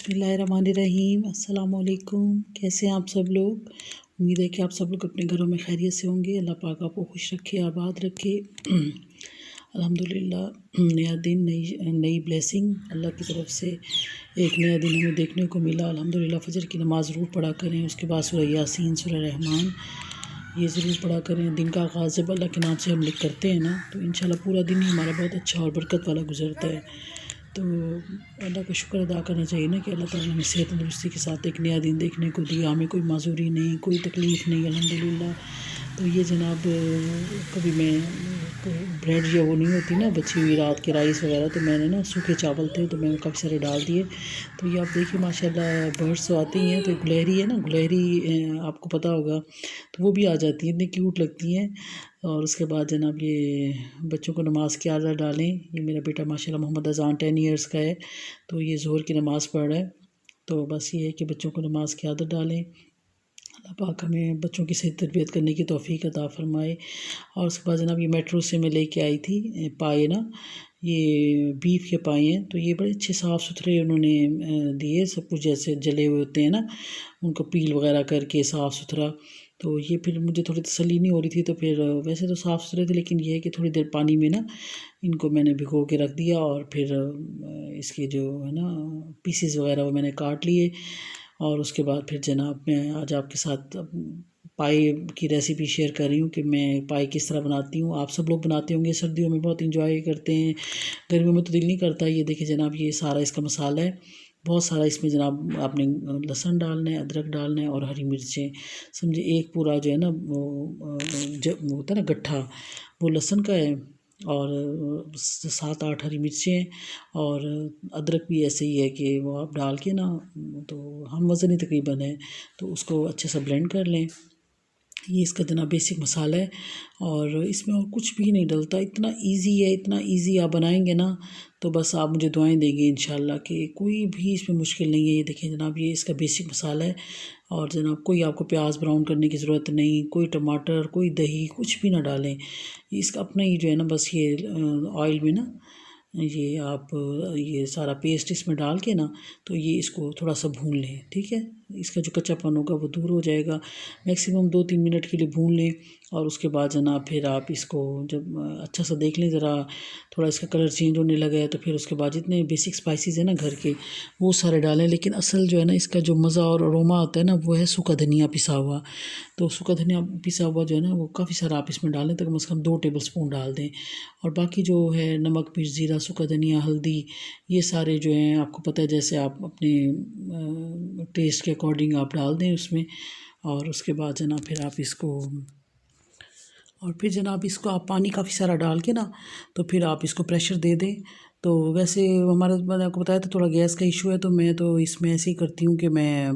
बिस्मिल्लाहिर्रहमानिर्रहीम। अस्सलाम वालेकुम। कैसे हैं आप सब लोग? उम्मीद है कि आप सब लोग अपने घरों में खैरियत से होंगे। अल्लाह पाक आपको खुश रखे, आबाद रखे। अल्हम्दुलिल्लाह, नया दिन, नई नई ब्लेसिंग अल्लाह की तरफ से एक नया दिन हमें देखने को मिला। अल्हम्दुलिल्लाह, फ़जर की नमाज़ ज़रूर पढ़ा करें, उसके बाद सूरह यासीन, सूरह रहमान ये ज़रूर पढ़ा करें। दिन का आगाज़ जब अल्लाह के नाम से हम लोग करते हैं ना, तो इंशाल्लाह पूरा दिन ही हमारा बहुत अच्छा और बरकत वाला गुजरता है। तो अल्लाह का शुक्र अदा करना चाहिए ना कि अल्लाह ताला ने हमें सेहत तंदुरुस्ती के साथ एक नया दिन देखने को दिया। हमें कोई माजूरी नहीं, कोई तकलीफ़ नहीं, अल्हम्दुलिल्लाह। तो ये जनाब कभी मैं ब्रेड या वो नहीं होती ना बची हुई रात के राइस वगैरह, तो मैंने ना सूखे चावल थे तो मैंने काफ़ी सारे डाल दिए। तो ये आप देखिए माशाल्लाह बर्ड्स तो आती हैं, तो गुलहरी है ना, गुलहरी आपको पता होगा, तो वो भी आ जाती हैं, इतनी क्यूट लगती हैं। और उसके बाद जनाब ये बच्चों को नमाज़ की आदत डालें। ये मेरा बेटा माशाल्लाह मोहम्मद अज़ान 10 इयर्स का है, तो ये ज़ोहर की नमाज़ पढ़ रहा है। तो बस ये है कि बच्चों को नमाज़ की आदत डालें। अल्लाह पाक हमें बच्चों की सही तरबियत करने की तौफ़ीक अता फ़रमाए। और उसके बाद जनाब ये मेट्रो से मैं लेके आई थी पाए ना, ये बीफ के पाए हैं, तो ये बड़े अच्छे साफ़ सुथरे उन्होंने दिए, सब कुछ जैसे जले हुए होते हैं ना, उनको पील वगैरह करके साफ़ सुथरा। तो ये फिर मुझे थोड़ी तसल्ली नहीं हो रही थी, तो फिर वैसे तो साफ़ सुथरे थे, लेकिन ये है कि थोड़ी देर पानी में ना इनको मैंने भिगो के रख दिया, और फिर इसके जो है ना पीसेस वगैरह वो मैंने काट लिए। और उसके बाद फिर जनाब मैं आज आपके साथ पाई की रेसिपी शेयर कर रही हूँ कि मैं पाई किस तरह बनाती हूँ। आप सब लोग बनाते होंगे, सर्दियों में बहुत इंजॉय करते हैं, गर्मियों में तो दिल नहीं करता। ये देखिए जनाब, ये सारा इसका मसाला है, बहुत सारा इसमें जनाब आपने लहसुन डालना है, अदरक डालना है और हरी मिर्चें, समझे एक पूरा जो है ना वो जब होता है ना गट्ठा, वो लहसुन का है, और 7-8 हरी मिर्चें, और अदरक भी ऐसे ही है कि वो आप डाल के ना, तो हम वज़न ही तकरीबन है, तो उसको अच्छे से ब्लेंड कर लें। ये इसका जना बेसिक मसाला है, और इसमें और कुछ भी नहीं डलता। इतना इजी है, इतना इजी आप बनाएंगे ना, तो बस आप मुझे दुआएं देंगे इंशाल्लाह कि कोई भी इसमें मुश्किल नहीं है। ये देखें जनाब, ये इसका बेसिक मसाला है। और जनाब कोई आपको प्याज ब्राउन करने की ज़रूरत नहीं, कोई टमाटर, कोई दही, कुछ भी ना डालें। इसका अपना ही जो है ना, बस ये ऑयल में ना ये आप ये सारा पेस्ट इसमें डाल के ना, तो ये इसको थोड़ा सा भून लें, ठीक है। इसका जो कच्चापन होगा वो दूर हो जाएगा। मैक्सिमम 2-3 मिनट के लिए भून लें, और उसके बाद जनाब फिर आप इसको जब अच्छा सा देख लें, ज़रा थोड़ा इसका कलर चेंज होने लगा है, तो फिर उसके बाद जितने बेसिक स्पाइसेस हैं ना घर के, वो सारे डालें। लेकिन असल जो है ना इसका जो मज़ा और अरोमा आता है ना, वो है सूखा धनिया पिसा हुआ। तो सूखा धनिया पिसा हुआ जो है ना, वो काफ़ी सारा आप इसमें डालें, तो कम से कम 2 टेबल स्पून डाल दें। और बाकी जो है नमक, मिर्च, ज़ीरा, सूखा धनिया, हल्दी, ये सारे जो हैं आपको पता है, जैसे आप अपने टेस्ट के अकॉर्डिंग आप डाल दें उसमें। और उसके बाद जनाब फिर जनाब इसको आप पानी काफ़ी सारा डाल के ना, तो फिर आप इसको प्रेशर दे दें। तो वैसे हमारा, मैंने आपको बताया था थोड़ा गैस का इशू है, तो मैं तो इसमें ऐसे ही करती हूँ कि मैं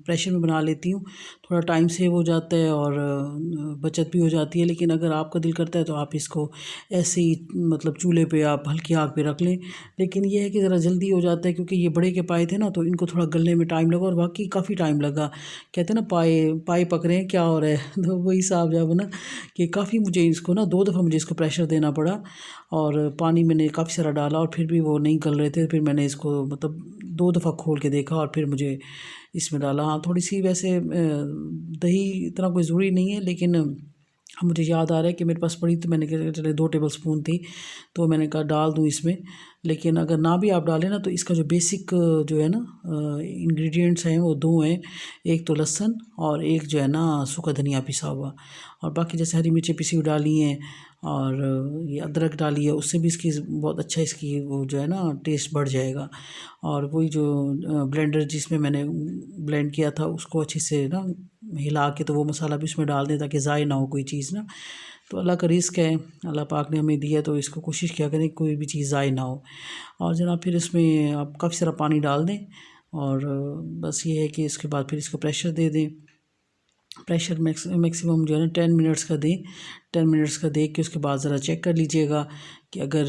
प्रेशर में बना लेती हूँ, थोड़ा टाइम सेव हो जाता है और बचत भी हो जाती है। लेकिन अगर आपका दिल करता है तो आप इसको ऐसे ही मतलब चूल्हे पे आप हल्की आग पे रख लें। लेकिन ये है कि ज़रा जल्दी हो जाता है, क्योंकि ये बड़े के पाए थे ना, तो इनको थोड़ा गलने में टाइम लगा, और वाकई काफ़ी टाइम लगा। कहते हैं ना पाए पाए पक रहे हैं, क्या हो रहा है तो वही हिसाब जब ना कि काफ़ी मुझे इसको ना 2 दफ़ा मुझे इसको प्रेशर देना पड़ा, और पानी मैंने काफ़ी सारा डाला और फिर भी वो नहीं गल रहे थे। फिर मैंने इसको मतलब 2 दफ़ा खोल के देखा, और फिर मुझे इसमें डाला। हाँ, थोड़ी सी वैसे दही इतना कोई ज़रूरी नहीं है, लेकिन मुझे याद आ रहा है कि मेरे पास पड़ी, तो मैंने कहा चले 2 टेबल स्पून थी, तो मैंने कहा डाल दूँ इसमें। लेकिन अगर ना भी आप डालें ना, तो इसका जो बेसिक जो है ना इंग्रेडिएंट्स हैं वो 2 हैं, एक तो लहसुन और एक जो है ना सूखा धनिया पिसा हुआ। और बाकी जैसे हरी मिर्चें पिसी हुई डाली हैं, और ये अदरक डाली है, उससे भी इसकी बहुत अच्छा इसकी वो जो है ना टेस्ट बढ़ जाएगा। और वही जो ब्लेंडर जिसमें मैंने ब्लेंड किया था, उसको अच्छे से ना हिला के, तो वो मसाला भी उसमें डाल दें ताकि ज़ाय ना हो कोई चीज़ ना। तो अल्लाह का रिस्क है, अल्लाह पाक ने हमें दिया, तो इसको कोशिश किया करें कोई भी चीज़ ज़ाय ना हो। और जनाब फिर इसमें आप काफ़ी सारा पानी डाल दें, और बस ये है कि इसके बाद फिर इसको प्रेशर दे दें। प्रेशर मैक्सिमम जो है ना 10 मिनट्स का दें। 10 मिनट्स का देख के उसके बाद ज़रा चेक कर लीजिएगा कि अगर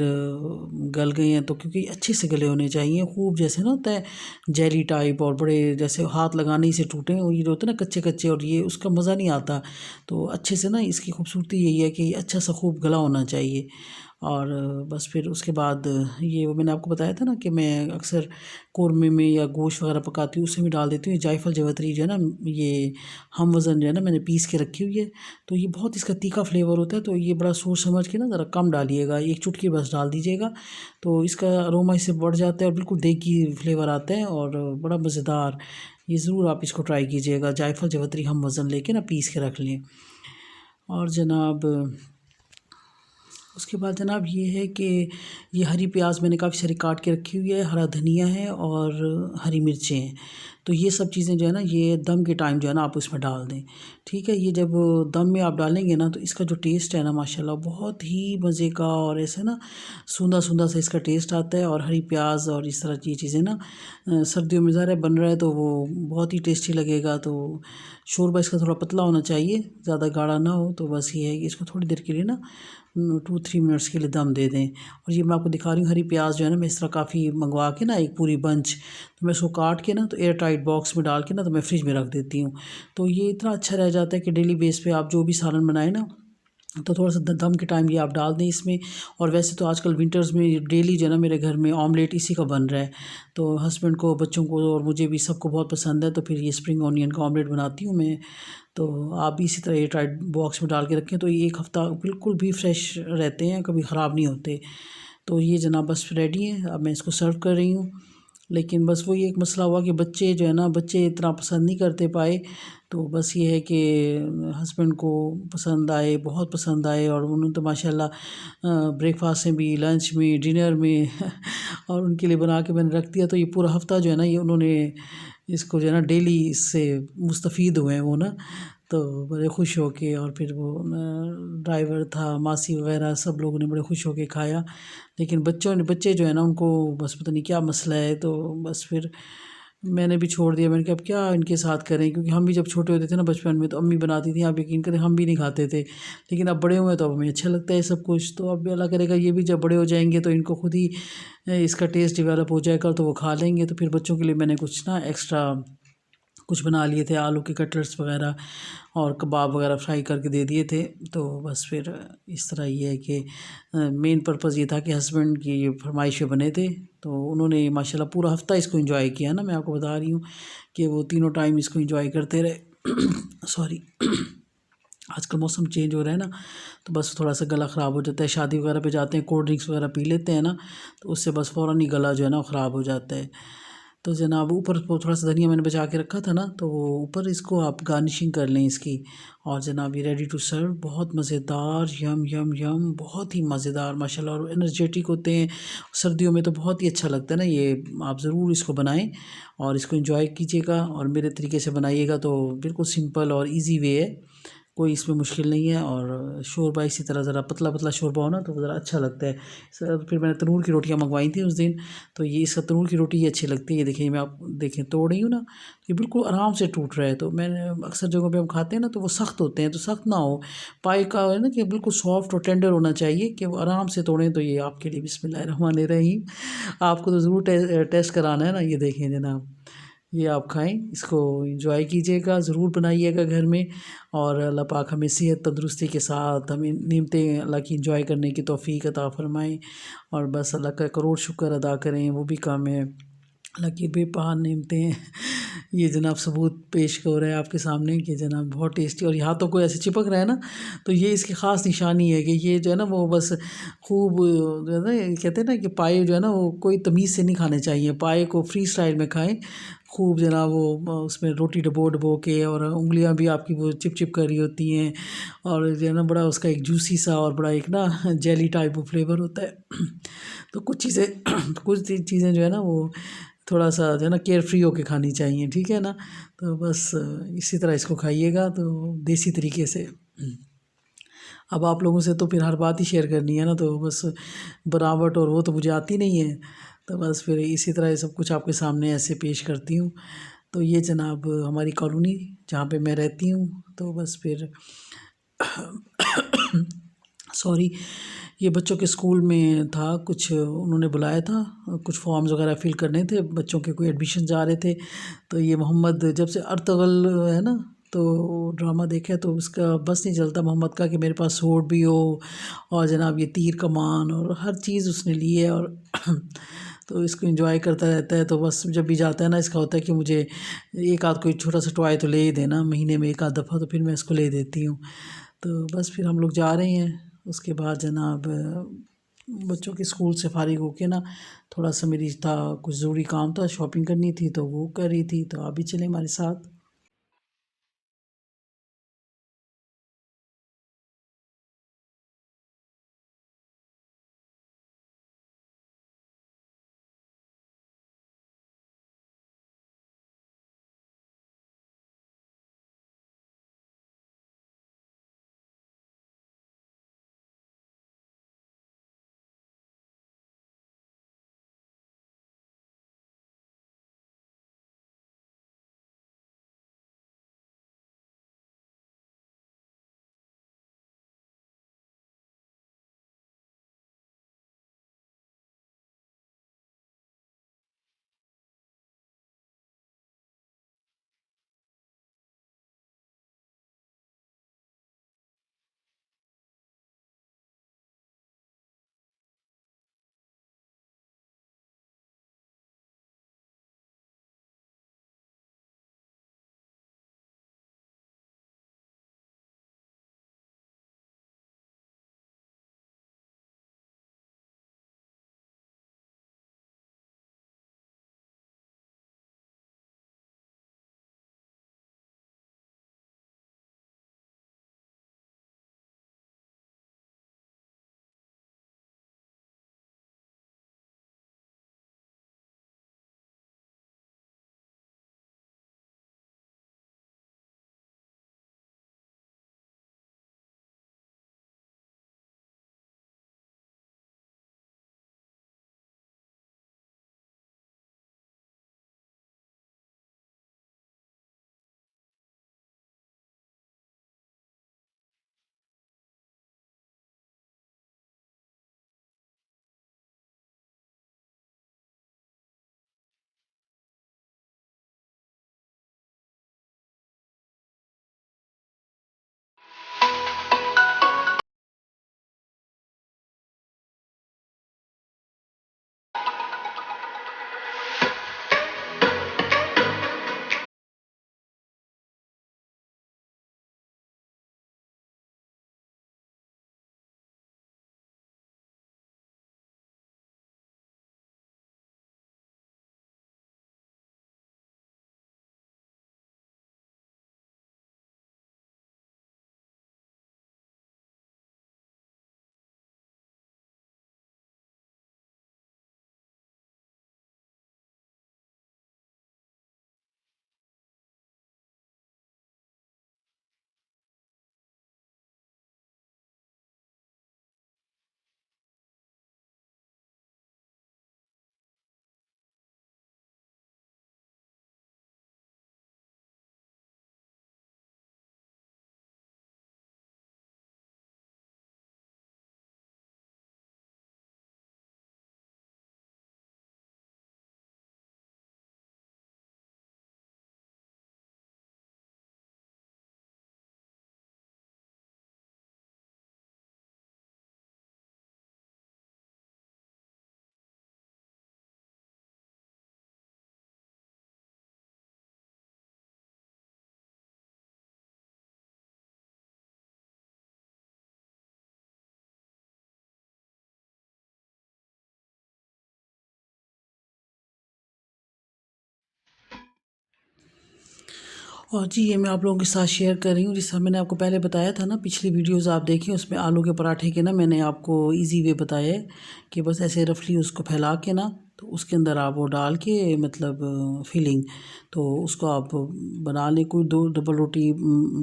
गल गए हैं तो, क्योंकि अच्छे से गले होने चाहिए। खूब जैसे ना होता है जेली टाइप और बड़े जैसे हाथ लगाने ही से टूटे, और ये जो होते हैं ना कच्चे कच्चे, और ये उसका मज़ा नहीं आता। तो अच्छे से ना इसकी खूबसूरती यही है कि अच्छा सा खूब गला होना चाहिए। और बस फिर उसके बाद ये वो मैंने आपको बताया था ना कि मैं अक्सर कौरमे में या गोश्त वगैरह पकाती हूँ उससे भी डाल देती हूँ। जायफल जवित्री जो है ना, ये हम वज़न जो है ना मैंने पीस के रखी हुई है। तो ये बहुत इसका तीखा फ्लेवर होता है, तो ये बड़ा सोच समझ के ना ज़रा कम डालिएगा, 1 चुटकी बस डाल दीजिएगा। तो इसका अरोमा इससे बढ़ जाता है और बिल्कुल देगी फ्लेवर आता है और बड़ा मज़ेदार। ये ज़रूर आप इसको ट्राई कीजिएगा। जायफल जवित्री हम वज़न लेके ना पीस के रख लें। और जनाब उसके बाद जनाब ये है कि ये हरी प्याज मैंने काफ़ी सारी काट के रखी हुई है, हरा धनिया है और हरी मिर्चें हैं। तो ये सब चीज़ें जो है ना, ये दम के टाइम जो है ना आप उसमें डाल दें, ठीक है। ये जब दम में आप डालेंगे ना तो इसका जो टेस्ट है ना माशाल्लाह बहुत ही मज़े का, और ऐसे ना सूंधा सूंधा सा इसका टेस्ट आता है। और हरी प्याज और इस तरह की चीज़ें ना सर्दियों में ज़्यादा बन रहा है तो वो बहुत ही टेस्टी लगेगा। तो शोरबा इसका थोड़ा पतला होना चाहिए, ज़्यादा गाढ़ा ना हो। तो बस ये है कि इसको थोड़ी देर के लिए ना 2-3 मिनट्स के लिए दम दे दें। और ये मैं आपको दिखा रही हूँ हरी प्याज जो है ना, मैं इस तरह काफ़ी मंगवा के ना एक पूरी बंच, तो मैं उसको काट के ना तो एयर टाइट बॉक्स में डाल के ना तो मैं फ्रिज में रख देती हूँ। तो ये इतना अच्छा रह जाता है कि डेली बेस पे आप जो भी सालन बनाए ना तो थोड़ा सा दम के टाइम ये आप डाल दें इसमें। और वैसे तो आजकल विंटर्स में डेली जो है ना मेरे घर में ऑमलेट इसी का बन रहा है। तो हस्बैंड को, बच्चों को और मुझे भी सबको बहुत पसंद है। तो फिर ये स्प्रिंग ऑनियन का ऑमलेट बनाती हूँ मैं। तो आप भी इसी तरह एयर टाइट बॉक्स में डाल के रखें तो ये 1 हफ़्ता बिल्कुल भी फ्रेश रहते हैं, कभी ख़राब नहीं होते। तो ये जनाब बस रेडी है, अब मैं इसको सर्व कर रही हूँ। लेकिन बस वही एक मसला हुआ कि बच्चे जो है ना, बच्चे इतना पसंद नहीं करते पाए। तो बस ये है कि हस्बैंड को पसंद आए, बहुत पसंद आए, और उन्होंने तो माशाल्लाह ब्रेकफास्ट में भी, लंच में, डिनर में और उनके लिए बना के मैंने रख दिया। तो ये पूरा हफ़्ता जो है ना, ये उन्होंने इसको जो है ना डेली इससे मुस्तफ़ीद हुए हैं वो ना। तो बड़े खुश होके, और फिर वो ड्राइवर था, मासी वगैरह सब लोगों ने बड़े खुश होके खाया। लेकिन बच्चे जो है ना उनको बस पता नहीं क्या मसला है। तो बस फिर मैंने भी छोड़ दिया। मैंने कहा अब क्या इनके साथ करें, क्योंकि हम भी जब छोटे होते थे ना बचपन में तो अम्मी बनाती थी, आप यकीन करें हम भी नहीं खाते थे। लेकिन अब बड़े हुए तो अब हमें अच्छा लगता है सब कुछ। तो अब अल्लाह करेगा ये भी जब बड़े हो जाएंगे तो इनको खुद ही इसका टेस्ट डेवलप हो जाएगा तो वो खा लेंगे। तो फिर बच्चों के लिए मैंने कुछ ना एक्स्ट्रा कुछ बना लिए थे, आलू के कटलेट्स वगैरह और कबाब वगैरह फ्राई करके दे दिए थे। तो बस फिर इस तरह ये है कि मेन पर्पज़ ये था कि हस्बैंड की ये फरमाइशें बने थे तो उन्होंने माशाल्लाह पूरा हफ़्ता इसको एंजॉय किया ना। मैं आपको बता रही हूँ कि वो तीनों टाइम इसको एंजॉय करते रहे। सॉरी आजकल मौसम चेंज हो रहा है ना, तो बस थोड़ा सा गला ख़राब हो जाता है। शादी वगैरह पे जाते हैं, कोल्ड ड्रिंक्स वगैरह पी लेते हैं ना, तो उससे बस फ़ौरन ही गला जो है ना ख़राब हो जाता है। तो जनाब ऊपर वो थोड़ा सा धनिया मैंने बचा के रखा था ना, तो वो ऊपर इसको आप गार्निशिंग कर लें इसकी। और जनाब ये रेडी टू सर्व, बहुत मज़ेदार, यम यम यम, बहुत ही मज़ेदार माशाल्लाह, और एनर्जेटिक होते हैं। सर्दियों में तो बहुत ही अच्छा लगता है ना ये। आप ज़रूर इसको बनाएं और इसको एंजॉय कीजिएगा और मेरे तरीके से बनाइएगा। तो बिल्कुल सिंपल और इजी वे है, कोई इसमें मुश्किल नहीं है। और शोरबा इसी तरह ज़रा पतला पतला शोरबा हो ना तो ज़रा अच्छा लगता है। सर फिर मैंने तनूर की रोटियां मंगवाई थी उस दिन, तो ये इसका तनूर की रोटी ये अच्छी लगती है। ये देखिए मैं आप देखें तोड़ रही हूँ ना, ये बिल्कुल आराम से टूट रहा है। तो मैंने अक्सर जगहों पे हम खाते हैं ना तो वो सख्त होते हैं, तो सख्त ना हो पाए का है ना, कि बिल्कुल सॉफ्ट और टेंडर होना चाहिए कि वो आराम से तोड़ें। तो ये आपके लिए बिस्मिल्लाहिर्रहमानिर्रहीम, आपको तो ज़रूर टेस्ट कराना है ना। ये देखें जनाब, ये आप खाएं, इसको एंजॉय कीजिएगा, ज़रूर बनाइएगा घर में। और अल्लाह पाक हमें सेहत तंदुरुस्ती के साथ हमें नेमतें अल्लाह की एंजॉय करने की तौफीक अता फ़रमाएं। और बस अल्लाह का करोड़ शुक्र अदा करें, वो भी काम है। अल्लाह की बेपनाह नेमतें हैं। ये जनाब सबूत पेश हो रहा है आपके सामने कि जनाब बहुत टेस्टी, और यहाँ तो कोई ऐसे चिपक रहा है ना, तो ये इसकी ख़ास निशानी है कि ये जो है ना वो बस खूब जो है ना, कहते हैं ना कि पाए जो है ना वो कोई तमीज़ से नहीं खाने चाहिए, पाए को फ्री स्टाइल में खाएं खूब जनाब। वो उसमें रोटी डबो डबो के, और उंगलियां भी आपकी वो चिप चिप कर रही होती हैं, और जो है ना बड़ा उसका एक जूसी सा और बड़ा एक ना जेली टाइप वो फ्लेवर होता है। तो कुछ चीज़ें जो है ना वो थोड़ा सा जो है ना केयर फ्री होके खानी चाहिए, ठीक है ना। तो बस इसी तरह इसको खाइएगा तो देसी तरीके से। अब आप लोगों से तो फिर हर बात ही शेयर करनी है ना, तो बस बनावट और वो तो मुझे आती नहीं है, तो बस फिर इसी तरह ये सब कुछ आपके सामने ऐसे पेश करती हूँ। तो ये जनाब हमारी कॉलोनी जहाँ पे मैं रहती हूँ, तो बस फिर सॉरी, ये बच्चों के स्कूल में था, कुछ उन्होंने बुलाया था, कुछ फॉर्म्स वगैरह फिल करने थे, बच्चों के कोई एडमिशन जा रहे थे। तो ये मोहम्मद जब से अर्तगल है ना, तो ड्रामा देखा तो उसका बस नहीं चलता मोहम्मद का कि मेरे पास सूट भी हो और जनाब ये तीर कमान और हर चीज़ उसने ली है। और तो इसको एंजॉय करता रहता है। तो बस जब भी जाता है ना, इसका होता है कि मुझे एक आध कोई छोटा सा टॉय तो ले ही देना महीने में एक आध दफ़ा, तो फिर मैं इसको ले देती हूँ। तो बस फिर हम लोग जा रहे हैं। उसके बाद जनाब बच्चों के स्कूल से फारिग होके ना, थोड़ा सा मेरी था कुछ ज़रूरी काम था, शॉपिंग करनी थी, तो वो कर रही थी। तो आप भी चले हमारे साथ। और जी ये मैं आप लोगों के साथ शेयर कर रही हूँ। जैसा मैंने आपको पहले बताया था ना, पिछली वीडियोस आप देखें, उसमें आलू के पराठे के ना मैंने आपको इजी वे बताया है कि बस ऐसे रफली उसको फैला के ना तो उसके अंदर आप वो डाल के मतलब फिलिंग, तो उसको आप बना लें। कोई दो डबल रोटी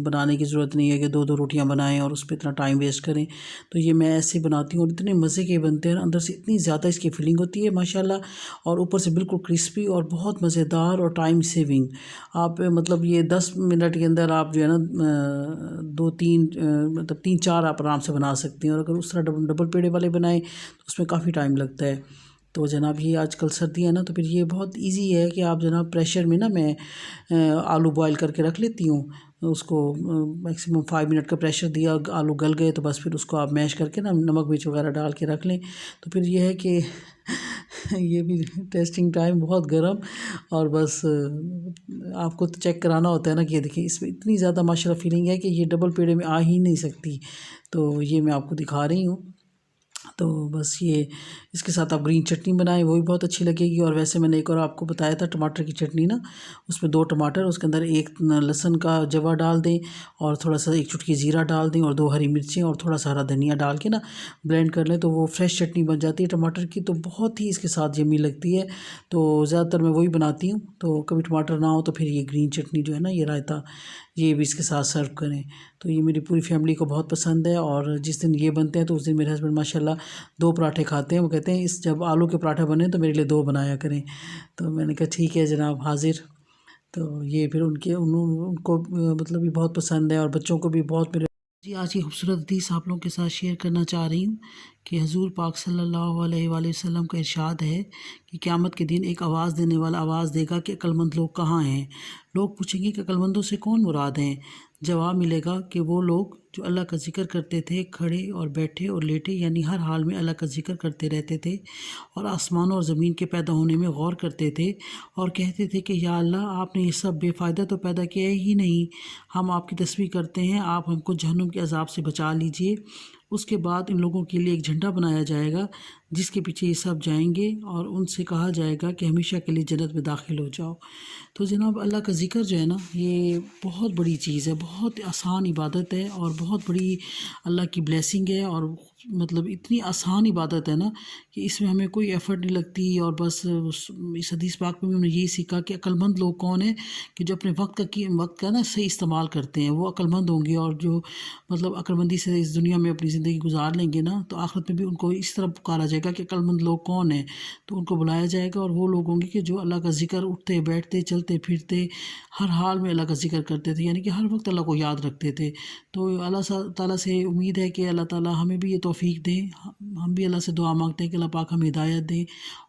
बनाने की ज़रूरत नहीं है कि दो दो रोटियां बनाएं और उस पर इतना टाइम वेस्ट करें। तो ये मैं ऐसे बनाती हूँ और इतने मज़े के बनते हैं, अंदर से इतनी ज़्यादा इसकी फिलिंग होती है माशाल्लाह, और ऊपर से बिल्कुल क्रिस्पी और बहुत मज़ेदार और टाइम सेविंग। आप मतलब ये 10 मिनट के अंदर आप जो है ना 2-3 मतलब 3-4 आप आराम से बना सकती हैं। और अगर उस तरह डबल डबल पेड़े वाले बनाएं तो उसमें काफ़ी टाइम लगता है। तो जनाब ये आजकल सर्दी है ना, तो फिर ये बहुत इजी है कि आप जनाब प्रेशर में ना मैं आलू बॉईल करके रख लेती हूँ। उसको मैक्सिमम 5 मिनट का प्रेशर दिया, आलू गल गए तो बस फिर उसको आप मैश करके ना नमक मिर्च वगैरह डाल के रख लें। तो फिर ये है कि ये भी टेस्टिंग टाइम बहुत गर्म, और बस आपको तो चेक कराना होता है ना कि ये देखिए इसमें इतनी ज़्यादा माशाल्लाह फीलिंग है कि ये डबल पेड़े में आ ही नहीं सकती। तो ये मैं आपको दिखा रही हूँ। तो बस ये इसके साथ आप ग्रीन चटनी बनाएं, वो भी बहुत अच्छी लगेगी। और वैसे मैंने एक और आपको बताया था टमाटर की चटनी ना, उसमें 2 टमाटर, उसके अंदर 1 लहसुन का जवा डाल दें और थोड़ा सा 1 चुटकी ज़ीरा डाल दें और 2 हरी मिर्चें और थोड़ा सा हरा धनिया डाल के ना ब्लेंड कर लें, तो वो फ्रेश चटनी बन जाती है टमाटर की। तो बहुत ही इसके साथ यम्मी लगती है। तो ज़्यादातर मैं वही बनाती हूँ। तो कभी टमाटर ना हो तो फिर ये ग्रीन चटनी जो है ना, ये रायता, ये भी इसके साथ सर्व करें। तो ये मेरी पूरी फैमिली को बहुत पसंद है। और जिस दिन ये बनते हैं तो उस दिन मेरे हस्बैंड माशाल्लाह 2 पराठे खाते हैं। वो कहते हैं इस जब आलू के पराठे बने तो मेरे लिए 2 बनाया करें। तो मैंने कहा ठीक है जनाब, हाज़िर। तो ये फिर उनको मतलब भी बहुत पसंद है और बच्चों को भी बहुत। मेरे जी आज की खूबसूरत हदीस आप लोगों के साथ शेयर करना चाह रही हूँ कि हुज़ूर पाक सल्लल्लाहु अलैहि वसल्लम का इरशाद है कि क़यामत के दिन एक आवाज़ देने वाला आवाज़ देगा कि अक्लमंद लोग कहाँ हैं। लोग पूछेंगे कि अक्लमंदों से कौन मुराद हैं। जवाब मिलेगा कि वो लोग जो अल्लाह का ज़िक्र करते थे, खड़े और बैठे और लेटे, यानी हर हाल में अल्लाह का ज़िक्र करते रहते थे, और आसमानों और ज़मीन के पैदा होने में गौर करते थे और कहते थे कि या अल्लाह, आपने ये सब बेफ़ायदा तो पैदा किया ही नहीं, हम आपकी तस्बीह करते हैं, आप हमको जहन्नुम के अज़ाब से बचा लीजिए। उसके बाद इन लोगों के लिए एक झंडा बनाया जाएगा जिसके पीछे ये सब जाएंगे और उनसे कहा जाएगा कि हमेशा के लिए जन्नत में दाखिल हो जाओ। तो जनाब अल्लाह का ज़िक्र जो है ना, ये बहुत बड़ी चीज़ है, बहुत आसान इबादत है और बहुत बड़ी अल्लाह की ब्लेसिंग है। और मतलब इतनी आसान इबादत है ना कि इसमें हमें कोई एफ़र्ट नहीं लगती। और बस इस हदीस पाक में भी हमने यही सीखा कि अक्लमंद लोग कौन है, कि जो अपने वक्त का ना सही इस्तेमाल करते हैं, वो अक्लमंद होंगे। और जो मतलब अक्लमंदी से इस दुनिया में अपनी ज़िंदगी गुजार लेंगे ना, तो आखिरत में भी उनको इस तरह पुकारा जाएगा कि अक्लमंद लोग कौन है। तो उनको बुलाया जाएगा और वो लोग होंगे कि जो अल्लाह का ज़िक्र, उठते बैठते चलते फिरते हर हाल में अल्लाह का ज़िक्र करते थे, यानी कि हर वक्त अल्लाह को याद रखते थे। तो अल्लाह ताला से उम्मीद है कि अल्लाह ताला हमें भी ये तौफ़ीक दें। हम भी अल्लाह से दुआ मांगते हैं कि अल्लाह पाक हमें हिदायत दें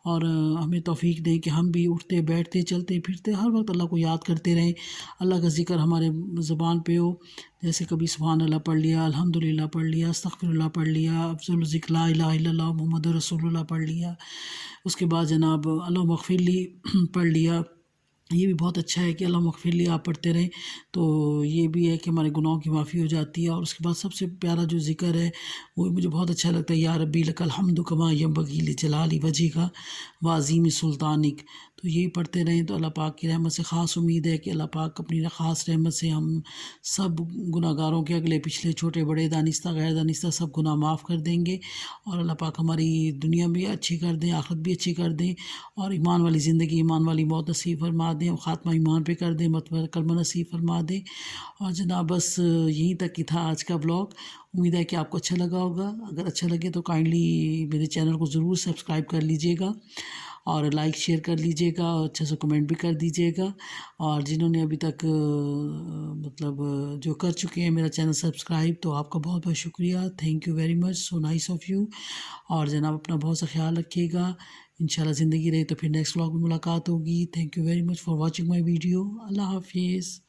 और हमें तौफ़ीक दें कि हम भी उठते बैठते चलते फिरते हर वक्त अल्लाह को याद करते रहें। अल्लाह का ज़िक्र हमारे ज़ुबान पे हो, जैसे कभी सुभान अल्लाह पढ़ लिया, अल्हम्दुलिल्लाह पढ़ लिया, अस्तग़फिरुल्लाह पढ़ लिया, अफ़ज़लुल ज़िक्र ला इलाहा इल्लल्लाह मुहम्मदुर रसूलुल्लाह पढ़ लिया। उसके बाद जनाब अल्लाहुम्मा मग़फ़िरली पढ़ लिया। ये भी बहुत अच्छा है कि अल्लाहुम्मा मग़फ़िरली आप पढ़ते रहें। तो ये भी है कि हमारे गुनाहों की माफ़ी हो जाती है। और उसके बाद सबसे प्यारा जो ज़िक्र है वो मुझे बहुत अच्छा लगता है, या रब्बी लकल हम्दु कमा यंबग़ी लिजलाली वजहिका व अज़ीम सुल्तानिक। तो यही पढ़ते रहें तो अल्लाह पाक की रहमत से ख़ास उम्मीद है कि अल्लाह पाक अपनी ख़ास रहमत से हम सब गुनाहगारों के अगले पिछले छोटे बड़े दानिस्ता गैर दानिस्ता सब गुनाह माफ़ कर देंगे। और अल्लाह पाक हमारी दुनिया भी अच्छी कर दें, आखिरत भी अच्छी कर दें, और ईमान वाली ज़िंदगी, ईमान वाली मौत नसीब फरमा दें, और ख़ात्मा ईमान पे कर दें, मतलब कलमा नसीब फरमा दें। और जनाब बस यहीं तक ही था आज का ब्लॉग। उम्मीद है कि आपको अच्छा लगा होगा। अगर अच्छा लगे तो काइंडली मेरे चैनल को ज़रूर सब्सक्राइब कर लीजिएगा और लाइक शेयर कर लीजिएगा और अच्छे से कमेंट भी कर दीजिएगा। और जिन्होंने अभी तक मतलब जो कर चुके हैं मेरा चैनल सब्सक्राइब, तो आपका बहुत बहुत शुक्रिया। Thank you very much, so nice of you. और जनाब अपना बहुत सा ख्याल रखिएगा। इंशाल्लाह ज़िंदगी रही तो फिर नेक्स्ट व्लॉग में मुलाकात होगी। Thank you very much for watching my video. अल्लाह हाफिज़।